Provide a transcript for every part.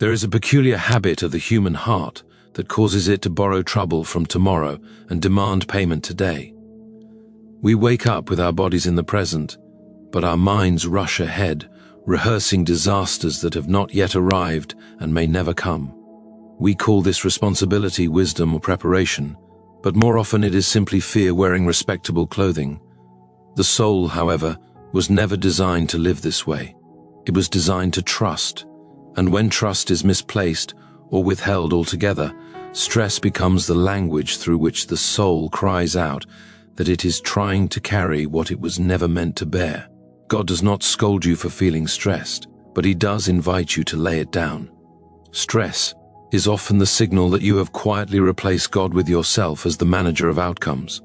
There is a peculiar habit of the human heart that causes it to borrow trouble from tomorrow and demand payment today. We wake up with our bodies in the present, but our minds rush ahead, rehearsing disasters that have not yet arrived and may never come. We call this responsibility, wisdom, or preparation, but more often it is simply fear wearing respectable clothing. The soul, however, was never designed to live this way. It was designed to trust, and when trust is misplaced or withheld altogether, stress becomes the language through which the soul cries out that it is trying to carry what it was never meant to bear. God does not scold you for feeling stressed, but He does invite you to lay it down. Stress is often the signal that you have quietly replaced God with yourself as the manager of outcomes.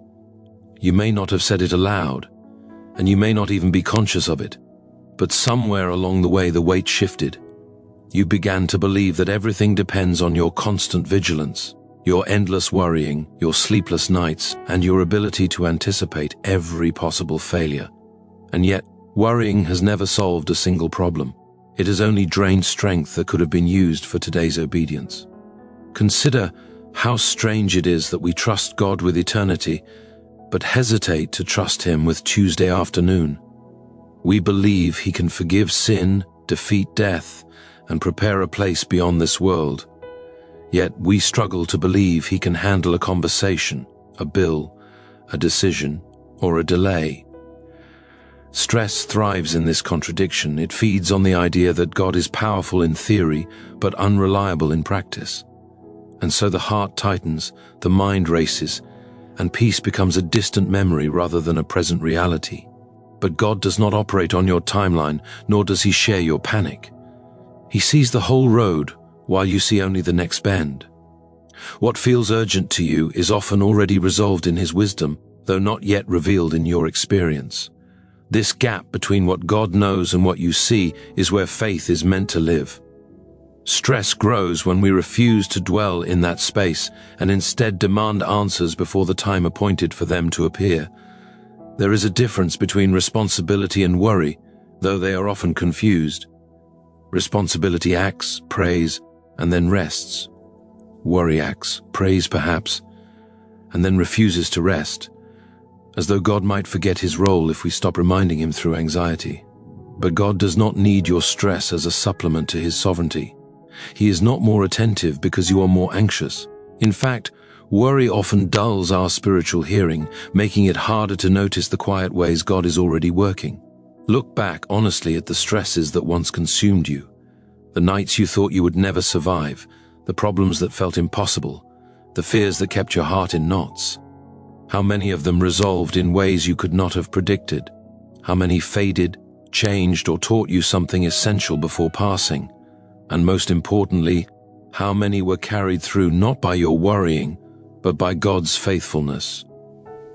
You may not have said it aloud, and you may not even be conscious of it, but somewhere along the way the weight shifted. You began to believe that everything depends on your constant vigilance, your endless worrying, your sleepless nights, and your ability to anticipate every possible failure. And yet, worrying has never solved a single problem. It has only drained strength that could have been used for today's obedience. Consider how strange it is that we trust God with eternity, but hesitate to trust Him with Tuesday afternoon. We believe He can forgive sin, defeat death, and prepare a place beyond this world. Yet we struggle to believe He can handle a conversation, a bill, a decision, or a delay. Stress thrives in this contradiction. It feeds on the idea that God is powerful in theory, but unreliable in practice. And so the heart tightens, the mind races, and peace becomes a distant memory rather than a present reality. But God does not operate on your timeline, nor does He share your panic. He sees the whole road, while you see only the next bend. What feels urgent to you is often already resolved in His wisdom, though not yet revealed in your experience. This gap between what God knows and what you see is where faith is meant to live. Stress grows when we refuse to dwell in that space and instead demand answers before the time appointed for them to appear. There is a difference between responsibility and worry, though they are often confused. Responsibility acts, prays, and then rests. Worry acts, prays perhaps, and then refuses to rest, as though God might forget His role if we stop reminding Him through anxiety. But God does not need your stress as a supplement to His sovereignty. He is not more attentive because you are more anxious. In fact, worry often dulls our spiritual hearing, making it harder to notice the quiet ways God is already working. Look back honestly at the stresses that once consumed you, the nights you thought you would never survive, the problems that felt impossible, the fears that kept your heart in knots. How many of them resolved in ways you could not have predicted? How many faded, changed, or taught you something essential before passing? And most importantly, how many were carried through not by your worrying, but by God's faithfulness?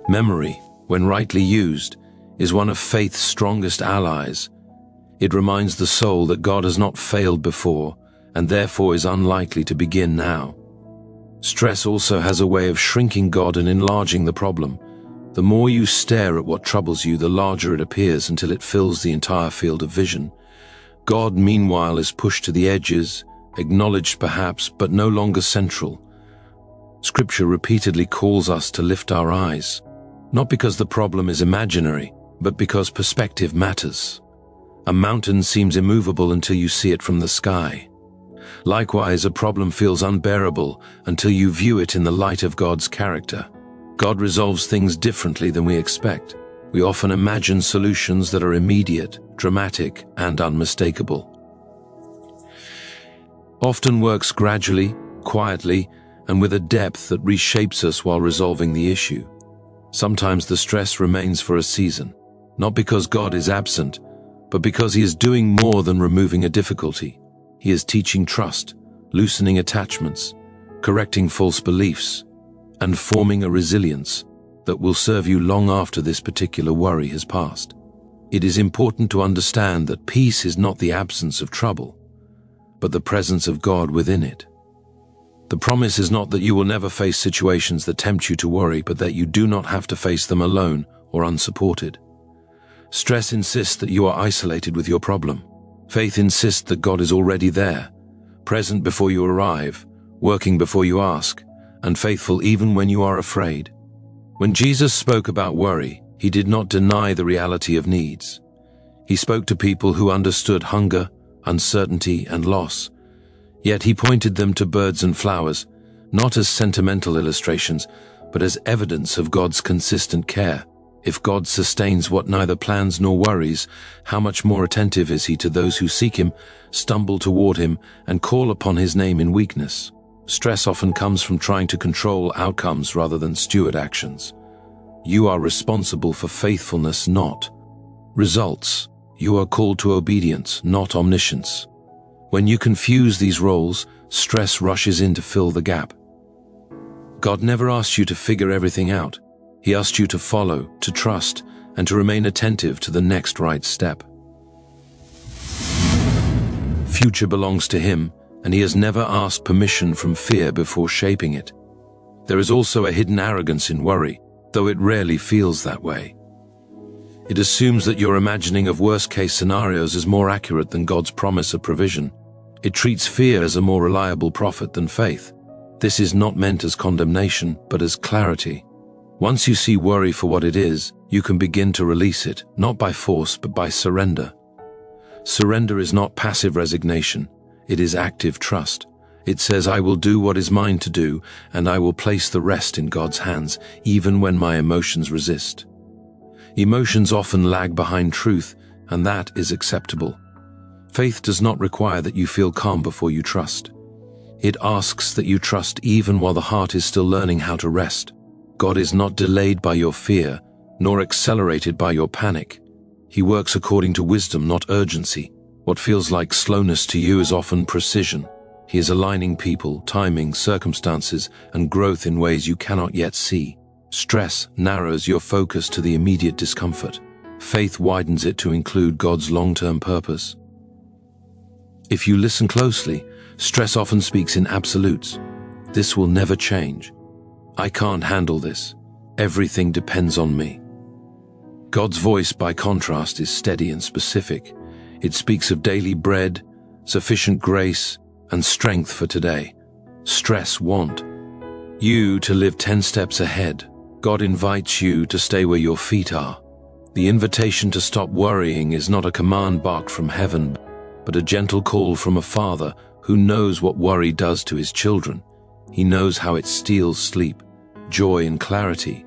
Memory, when rightly used, is one of faith's strongest allies. It reminds the soul that God has not failed before, and therefore is unlikely to begin now. Stress also has a way of shrinking God and enlarging the problem. The more you stare at what troubles you, the larger it appears until it fills the entire field of vision. God, meanwhile, is pushed to the edges, acknowledged perhaps, but no longer central. Scripture repeatedly calls us to lift our eyes, not because the problem is imaginary, but because perspective matters. A mountain seems immovable until you see it from the sky. Likewise, a problem feels unbearable until you view it in the light of God's character. God resolves things differently than we expect. We often imagine solutions that are immediate, dramatic, and unmistakable. Often works gradually, quietly, and with a depth that reshapes us while resolving the issue. Sometimes the stress remains for a season, not because God is absent, but because He is doing more than removing a difficulty. He is teaching trust, loosening attachments, correcting false beliefs, and forming a resilience that will serve you long after this particular worry has passed. It is important to understand that peace is not the absence of trouble, but the presence of God within it. The promise is not that you will never face situations that tempt you to worry, but that you do not have to face them alone or unsupported. Stress insists that you are isolated with your problem. Faith insists that God is already there, present before you arrive, working before you ask, and faithful even when you are afraid. When Jesus spoke about worry, he did not deny the reality of needs. He spoke to people who understood hunger, uncertainty, and loss. Yet he pointed them to birds and flowers, not as sentimental illustrations, but as evidence of God's consistent care. If God sustains what neither plans nor worries, how much more attentive is he to those who seek him, stumble toward him, and call upon his name in weakness? Stress often comes from trying to control outcomes rather than steward actions. You are responsible for faithfulness, not results. You are called to obedience, not omniscience. When you confuse these roles, stress rushes in to fill the gap. God never asked you to figure everything out. He asked you to follow, to trust, and to remain attentive to the next right step. Future belongs to him, and he has never asked permission from fear before shaping it. There is also a hidden arrogance in worry, though it rarely feels that way. It assumes that your imagining of worst-case scenarios is more accurate than God's promise of provision. It treats fear as a more reliable prophet than faith. This is not meant as condemnation, but as clarity. Once you see worry for what it is, you can begin to release it, not by force, but by surrender. Surrender is not passive resignation. It is active trust. It says, I will do what is mine to do, and I will place the rest in God's hands, even when my emotions resist. Emotions often lag behind truth, and that is acceptable. Faith does not require that you feel calm before you trust. It asks that you trust even while the heart is still learning how to rest. God is not delayed by your fear, nor accelerated by your panic. He works according to wisdom, not urgency. What feels like slowness to you is often precision. He is aligning people, timing, circumstances, and growth in ways you cannot yet see. Stress narrows your focus to the immediate discomfort. Faith widens it to include God's long-term purpose. If you listen closely, stress often speaks in absolutes. This will never change. I can't handle this. Everything depends on me. God's voice, by contrast, is steady and specific. It speaks of daily bread, sufficient grace, and strength for today. Stress wants you to live 10 steps ahead. God invites you to stay where your feet are. The invitation to stop worrying is not a command barked from heaven, but a gentle call from a father who knows what worry does to his children. He knows how it steals sleep, joy, and clarity.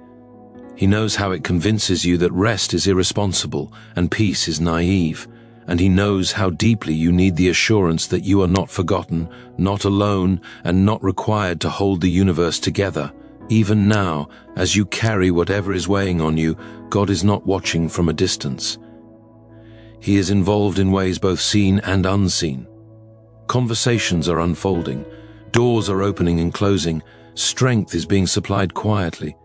He knows how it convinces you that rest is irresponsible and peace is naive. And he knows how deeply you need the assurance that you are not forgotten, not alone, and not required to hold the universe together. Even now, as you carry whatever is weighing on you, God is not watching from a distance. He is involved in ways both seen and unseen. Conversations are unfolding, doors are opening and closing, strength is being supplied quietly,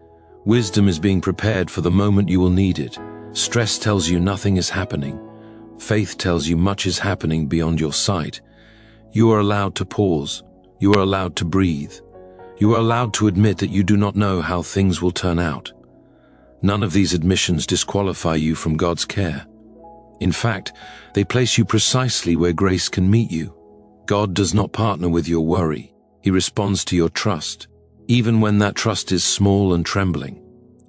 wisdom is being prepared for the moment you will need it. Stress tells you nothing is happening. Faith tells you much is happening beyond your sight. You are allowed to pause. You are allowed to breathe. You are allowed to admit that you do not know how things will turn out. None of these admissions disqualify you from God's care. In fact, they place you precisely where grace can meet you. God does not partner with your worry. He responds to your trust, even when that trust is small and trembling.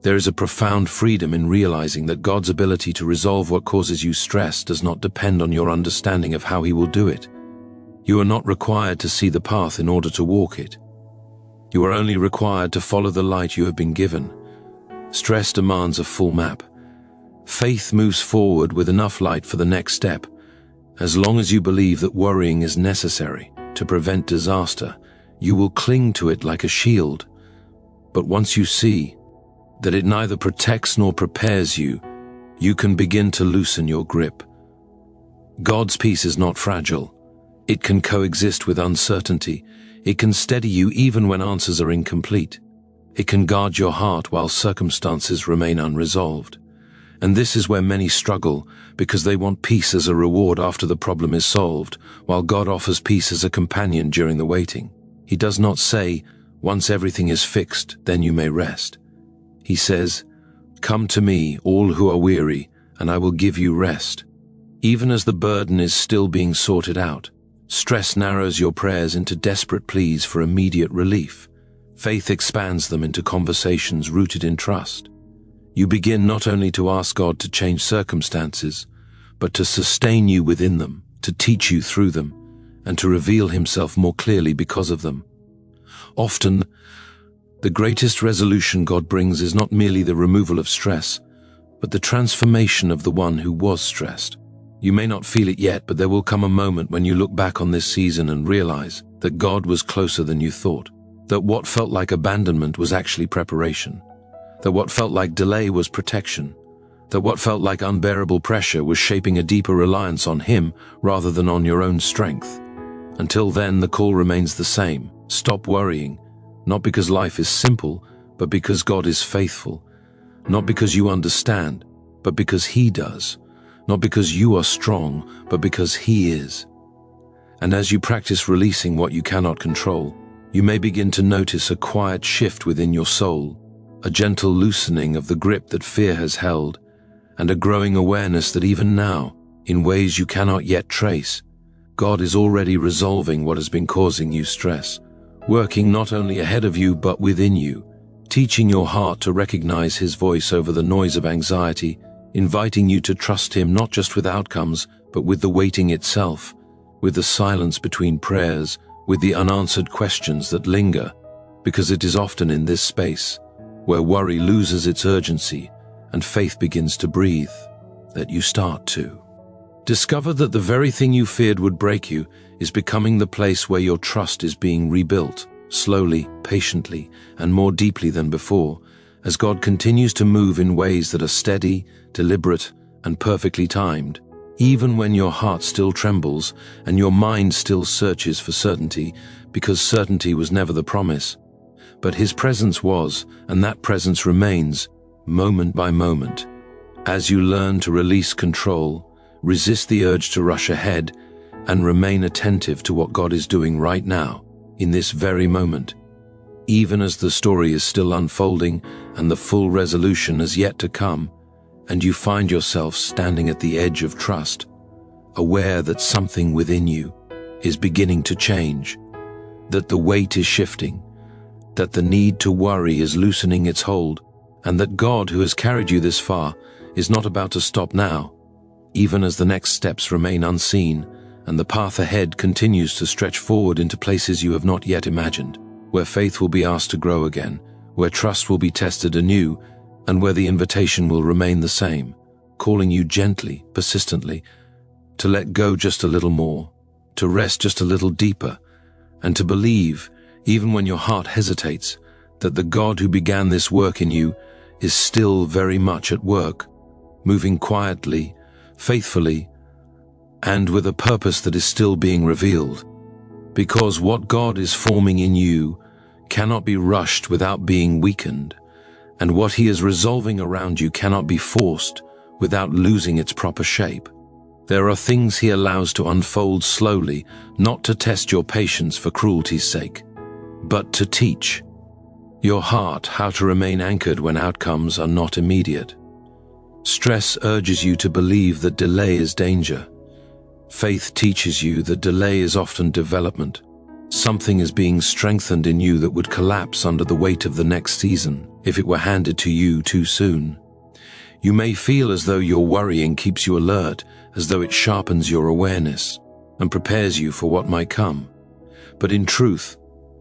There is a profound freedom in realizing that God's ability to resolve what causes you stress does not depend on your understanding of how he will do it. You are not required to see the path in order to walk it. You are only required to follow the light you have been given. Stress demands a full map. Faith moves forward with enough light for the next step. As long as you believe that worrying is necessary to prevent disaster, you will cling to it like a shield. But once you see that it neither protects nor prepares you, you can begin to loosen your grip. God's peace is not fragile. It can coexist with uncertainty. It can steady you even when answers are incomplete. It can guard your heart while circumstances remain unresolved. And this is where many struggle, because they want peace as a reward after the problem is solved, while God offers peace as a companion during the waiting. He does not say, once everything is fixed, then you may rest. He says, come to me, all who are weary, and I will give you rest. Even as the burden is still being sorted out, Stress narrows your prayers into desperate pleas for immediate relief. Faith expands them into conversations rooted in trust. You begin not only to ask God to change circumstances, but to sustain you within them, to teach you through them, and to reveal Himself more clearly because of them. Often, the greatest resolution God brings is not merely the removal of stress, but the transformation of the one who was stressed. You may not feel it yet, but there will come a moment when you look back on this season and realize that God was closer than you thought, that what felt like abandonment was actually preparation, that what felt like delay was protection, that what felt like unbearable pressure was shaping a deeper reliance on Him rather than on your own strength. Until then, the call remains the same. Stop worrying, not because life is simple, but because God is faithful, not because you understand, but because He does, not because you are strong, but because He is. And as you practice releasing what you cannot control, you may begin to notice a quiet shift within your soul, a gentle loosening of the grip that fear has held, and a growing awareness that even now, in ways you cannot yet trace, God is already resolving what has been causing you stress, working not only ahead of you but within you, teaching your heart to recognize His voice over the noise of anxiety, inviting you to trust Him not just with outcomes, but with the waiting itself, with the silence between prayers, with the unanswered questions that linger, because it is often in this space, where worry loses its urgency and faith begins to breathe, that you start to discover that the very thing you feared would break you is becoming the place where your trust is being rebuilt, slowly, patiently, and more deeply than before, as God continues to move in ways that are steady, deliberate, and perfectly timed, even when your heart still trembles and your mind still searches for certainty, because certainty was never the promise. But His presence was, and that presence remains, moment by moment. As you learn to release control, resist the urge to rush ahead, and remain attentive to what God is doing right now, in this very moment, even as the story is still unfolding and the full resolution has yet to come, and you find yourself standing at the edge of trust, aware that something within you is beginning to change, that the weight is shifting, that the need to worry is loosening its hold, and that God, who has carried you this far, is not about to stop now, even as the next steps remain unseen and the path ahead continues to stretch forward into places you have not yet imagined, where faith will be asked to grow again, where trust will be tested anew, and where the invitation will remain the same, calling you gently, persistently, to let go just a little more, to rest just a little deeper, and to believe, even when your heart hesitates, that the God who began this work in you is still very much at work, moving quietly, faithfully, and with a purpose that is still being revealed. Because what God is forming in you cannot be rushed without being weakened, and what He is resolving around you cannot be forced without losing its proper shape. There are things He allows to unfold slowly, not to test your patience for cruelty's sake, but to teach your heart how to remain anchored when outcomes are not immediate. Stress urges you to believe that delay is danger. Faith teaches you that delay is often development. Something is being strengthened in you that would collapse under the weight of the next season if it were handed to you too soon. You may feel as though your worrying keeps you alert, as though it sharpens your awareness and prepares you for what might come. But in truth,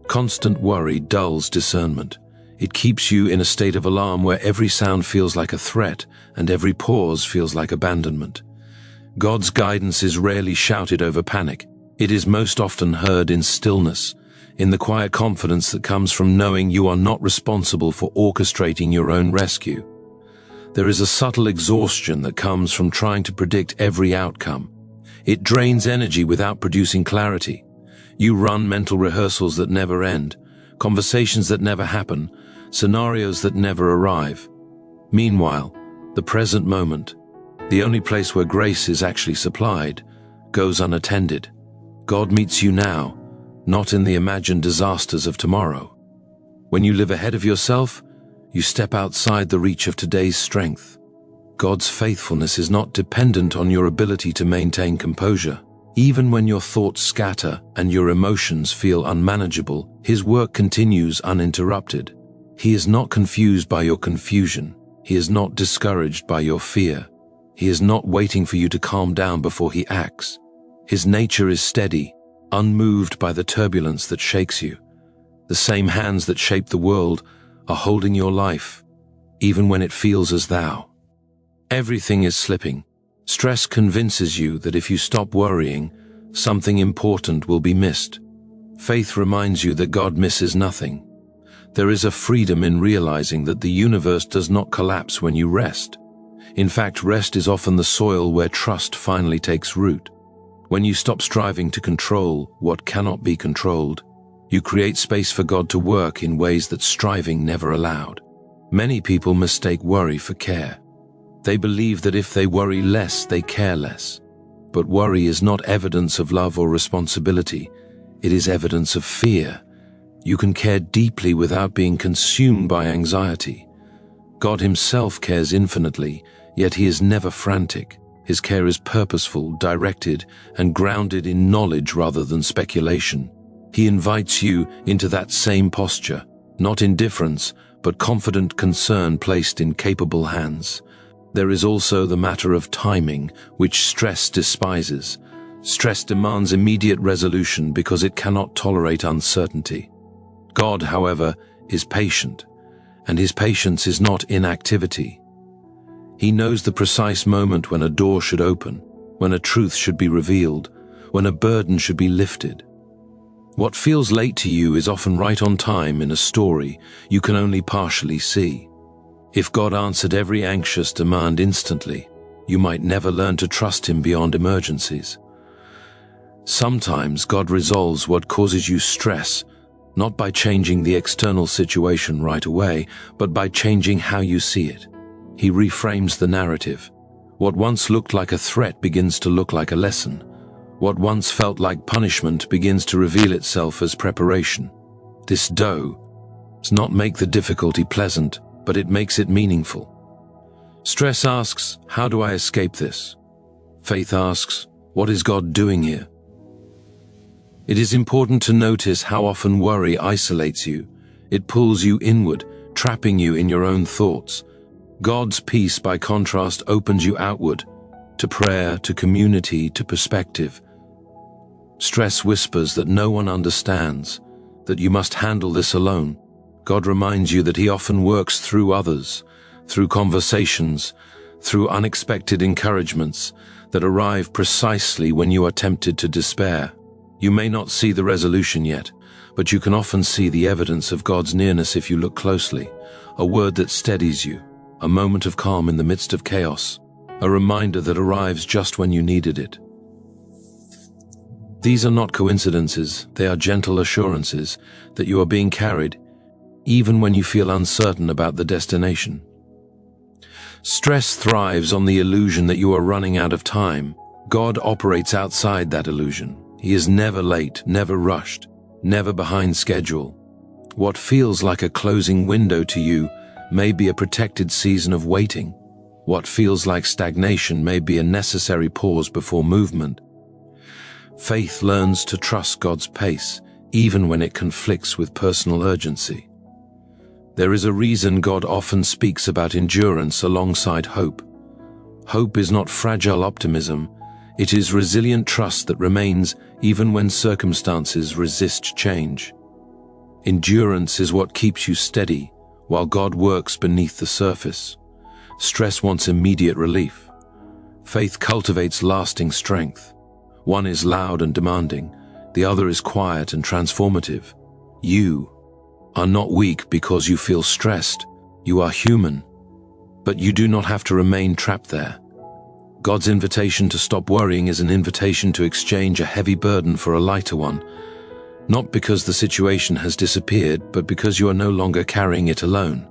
constant worry dulls discernment. It keeps you in a state of alarm where every sound feels like a threat and every pause feels like abandonment. God's guidance is rarely shouted over panic. It is most often heard in stillness, in the quiet confidence that comes from knowing you are not responsible for orchestrating your own rescue. There is a subtle exhaustion that comes from trying to predict every outcome. It drains energy without producing clarity. You run mental rehearsals that never end, conversations that never happen, scenarios that never arrive. Meanwhile, the present moment, the only place where grace is actually supplied, goes unattended. God meets you now, not in the imagined disasters of tomorrow. When you live ahead of yourself, you step outside the reach of today's strength. God's faithfulness is not dependent on your ability to maintain composure. Even when your thoughts scatter and your emotions feel unmanageable, His work continues uninterrupted. He is not confused by your confusion. He is not discouraged by your fear. He is not waiting for you to calm down before He acts. His nature is steady, unmoved by the turbulence that shakes you. The same hands that shape the world are holding your life, even when it feels as though everything is slipping. Stress convinces you that if you stop worrying, something important will be missed. Faith reminds you that God misses nothing. There is a freedom in realizing that the universe does not collapse when you rest. In fact, rest is often the soil where trust finally takes root. When you stop striving to control what cannot be controlled, you create space for God to work in ways that striving never allowed. Many people mistake worry for care. They believe that if they worry less, they care less. But worry is not evidence of love or responsibility. It is evidence of fear. You can care deeply without being consumed by anxiety. God Himself cares infinitely, yet He is never frantic. His care is purposeful, directed, and grounded in knowledge rather than speculation. He invites you into that same posture, not indifference, but confident concern placed in capable hands. There is also the matter of timing, which stress despises. Stress demands immediate resolution because it cannot tolerate uncertainty. God, however, is patient, and His patience is not inactivity. He knows the precise moment when a door should open, when a truth should be revealed, when a burden should be lifted. What feels late to you is often right on time in a story you can only partially see. If God answered every anxious demand instantly, you might never learn to trust Him beyond emergencies. Sometimes God resolves what causes you stress, not by changing the external situation right away, but by changing how you see it. He reframes the narrative. What once looked like a threat begins to look like a lesson. What once felt like punishment begins to reveal itself as preparation. This does not make the difficulty pleasant, but it makes it meaningful. Stress asks, how do I escape this? Faith asks, what is God doing here? It is important to notice how often worry isolates you. It pulls you inward, trapping you in your own thoughts. God's peace, by contrast, opens you outward, to prayer, to community, to perspective. Stress whispers that no one understands, that you must handle this alone. God reminds you that He often works through others, through conversations, through unexpected encouragements that arrive precisely when you are tempted to despair. You may not see the resolution yet, but you can often see the evidence of God's nearness if you look closely. A word that steadies you, a moment of calm in the midst of chaos, a reminder that arrives just when you needed it. These are not coincidences, they are gentle assurances that you are being carried, even when you feel uncertain about the destination. Stress thrives on the illusion that you are running out of time. God operates outside that illusion. He is never late, never rushed, never behind schedule. What feels like a closing window to you may be a protected season of waiting. What feels like stagnation may be a necessary pause before movement. Faith learns to trust God's pace, even when it conflicts with personal urgency. There is a reason God often speaks about endurance alongside hope. Hope is not fragile optimism. It is resilient trust that remains even when circumstances resist change. Endurance is what keeps you steady, while God works beneath the surface. Stress wants immediate relief. Faith cultivates lasting strength. One is loud and demanding, the other is quiet and transformative. You are not weak because you feel stressed. You are human, but you do not have to remain trapped there. God's invitation to stop worrying is an invitation to exchange a heavy burden for a lighter one, not because the situation has disappeared, but because you are no longer carrying it alone.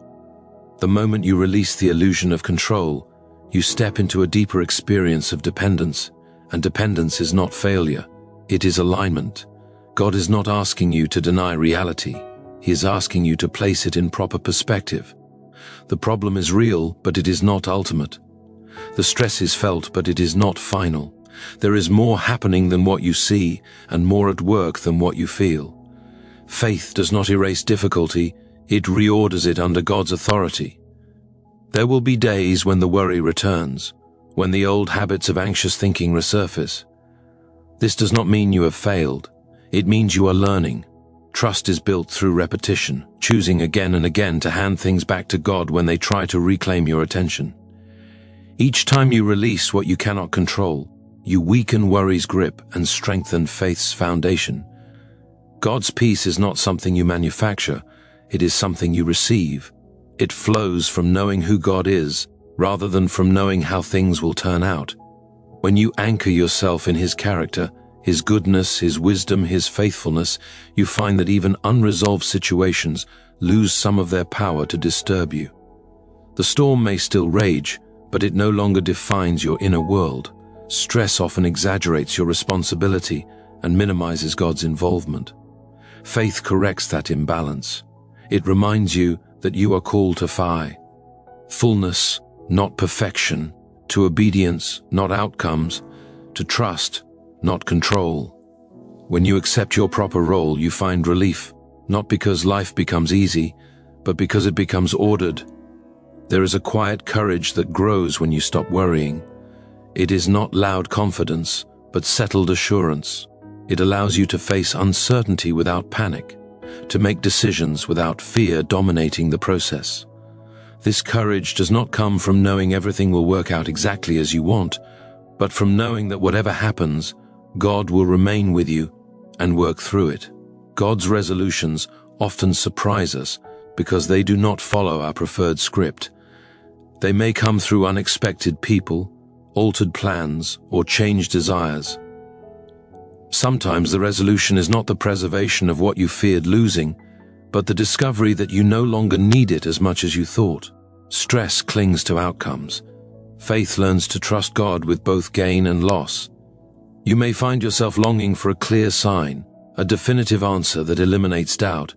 The moment you release the illusion of control, you step into a deeper experience of dependence, and dependence is not failure, it is alignment. God is not asking you to deny reality. He is asking you to place it in proper perspective. The problem is real, but it is not ultimate. The stress is felt, but it is not final. There is more happening than what you see, and more at work than what you feel. Faith does not erase difficulty, it reorders it under God's authority. There will be days when the worry returns, when the old habits of anxious thinking resurface. This does not mean you have failed. It means you are learning. Trust is built through repetition, choosing again and again to hand things back to God when they try to reclaim your attention. Each time you release what you cannot control, you weaken worry's grip and strengthen faith's foundation. God's peace is not something you manufacture, it is something you receive. It flows from knowing who God is, rather than from knowing how things will turn out. When you anchor yourself in His character, His goodness, His wisdom, His faithfulness, you find that even unresolved situations lose some of their power to disturb you. The storm may still rage, but it no longer defines your inner world. Stress often exaggerates your responsibility and minimizes God's involvement. Faith corrects that imbalance. It reminds you that you are called to fullness, not perfection, to obedience, not outcomes, to trust, not control. When you accept your proper role, you find relief, not because life becomes easy, but because it becomes ordered. There is a quiet courage that grows when you stop worrying. It is not loud confidence, but settled assurance. It allows you to face uncertainty without panic, to make decisions without fear dominating the process. This courage does not come from knowing everything will work out exactly as you want, but from knowing that whatever happens, God will remain with you and work through it. God's resolutions often surprise us because they do not follow our preferred script. They may come through unexpected people, altered plans, or changed desires. Sometimes the resolution is not the preservation of what you feared losing, but the discovery that you no longer need it as much as you thought. Stress clings to outcomes. Faith learns to trust God with both gain and loss. You may find yourself longing for a clear sign, a definitive answer that eliminates doubt.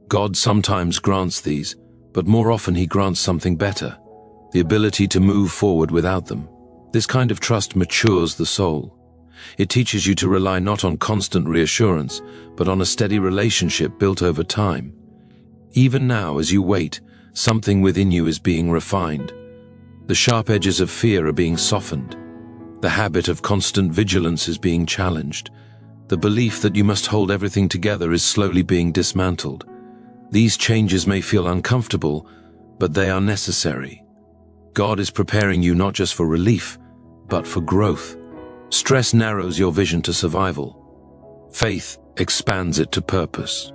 God sometimes grants these, but more often He grants something better, the ability to move forward without them. This kind of trust matures the soul. It teaches you to rely not on constant reassurance, but on a steady relationship built over time. Even now, as you wait, something within you is being refined. The sharp edges of fear are being softened. The habit of constant vigilance is being challenged. The belief that you must hold everything together is slowly being dismantled. These changes may feel uncomfortable, but they are necessary. God is preparing you not just for relief, but for growth. Stress narrows your vision to survival. Faith expands it to purpose.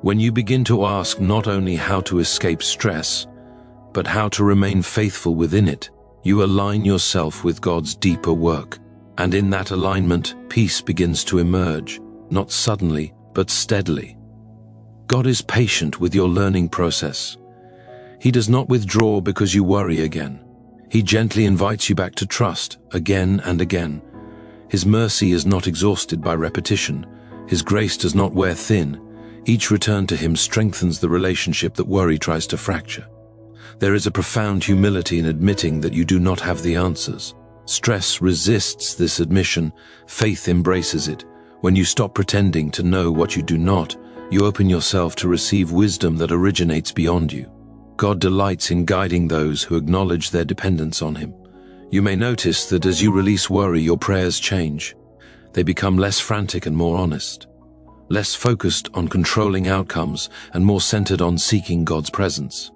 When you begin to ask not only how to escape stress, but how to remain faithful within it, you align yourself with God's deeper work. And in that alignment, peace begins to emerge, not suddenly, but steadily. God is patient with your learning process. He does not withdraw because you worry again. He gently invites you back to trust, again and again. His mercy is not exhausted by repetition. His grace does not wear thin. Each return to Him strengthens the relationship that worry tries to fracture. There is a profound humility in admitting that you do not have the answers. Stress resists this admission. Faith embraces it. When you stop pretending to know what you do not, you open yourself to receive wisdom that originates beyond you. God delights in guiding those who acknowledge their dependence on Him. You may notice that as you release worry, your prayers change. They become less frantic and more honest, less focused on controlling outcomes and more centered on seeking God's presence.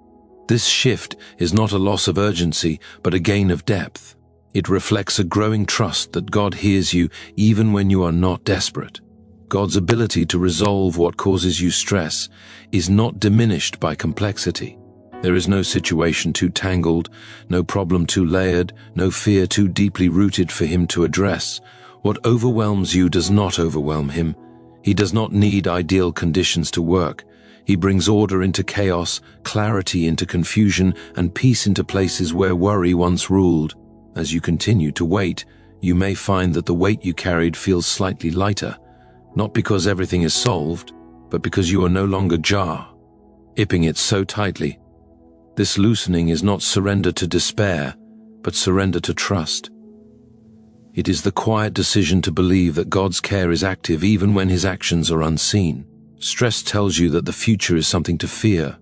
This shift is not a loss of urgency, but a gain of depth. It reflects a growing trust that God hears you even when you are not desperate. God's ability to resolve what causes you stress is not diminished by complexity. There is no situation too tangled, no problem too layered, no fear too deeply rooted for Him to address. What overwhelms you does not overwhelm Him. He does not need ideal conditions to work. He brings order into chaos, clarity into confusion, and peace into places where worry once ruled. As you continue to wait, you may find that the weight you carried feels slightly lighter, not because everything is solved, but because you are no longer gripping it so tightly. This loosening is not surrender to despair, but surrender to trust. It is the quiet decision to believe that God's care is active even when his actions are unseen. Stress tells you that the future is something to fear.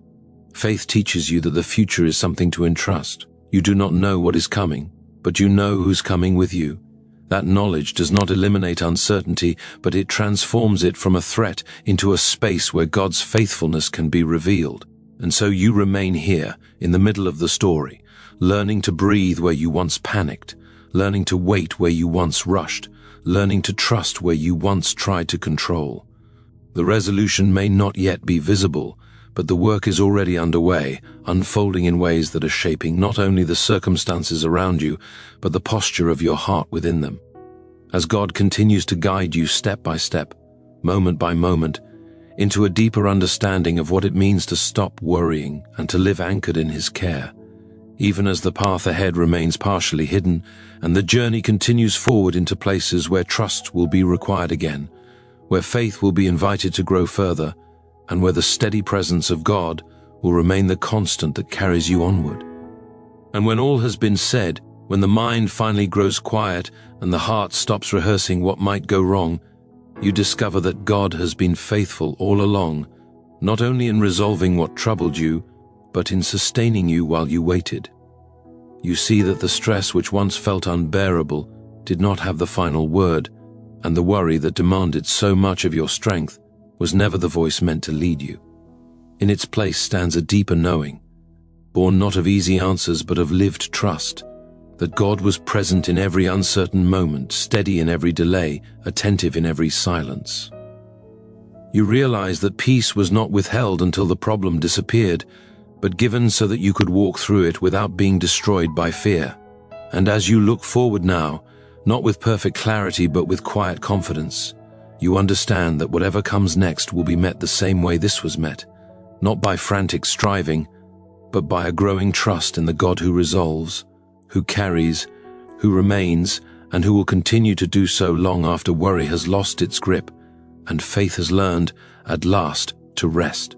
Faith teaches you that the future is something to entrust. You do not know what is coming, but you know who's coming with you. That knowledge does not eliminate uncertainty, but it transforms it from a threat into a space where God's faithfulness can be revealed. And so you remain here, in the middle of the story, learning to breathe where you once panicked, learning to wait where you once rushed, learning to trust where you once tried to control. The resolution may not yet be visible, but the work is already underway, unfolding in ways that are shaping not only the circumstances around you, but the posture of your heart within them. As God continues to guide you step by step, moment by moment, into a deeper understanding of what it means to stop worrying and to live anchored in his care, even as the path ahead remains partially hidden and the journey continues forward into places where trust will be required again, where faith will be invited to grow further, and where the steady presence of God will remain the constant that carries you onward. And when all has been said, when the mind finally grows quiet and the heart stops rehearsing what might go wrong, you discover that God has been faithful all along, not only in resolving what troubled you, but in sustaining you while you waited. You see that the stress which once felt unbearable did not have the final word, and the worry that demanded so much of your strength was never the voice meant to lead you. In its place stands a deeper knowing, born not of easy answers but of lived trust, that God was present in every uncertain moment, steady in every delay, attentive in every silence. You realize that peace was not withheld until the problem disappeared, but given so that you could walk through it without being destroyed by fear. And as you look forward now, not with perfect clarity but with quiet confidence, you understand that whatever comes next will be met the same way this was met, not by frantic striving, but by a growing trust in the God who resolves, who carries, who remains, and who will continue to do so long after worry has lost its grip and faith has learned, at last, to rest.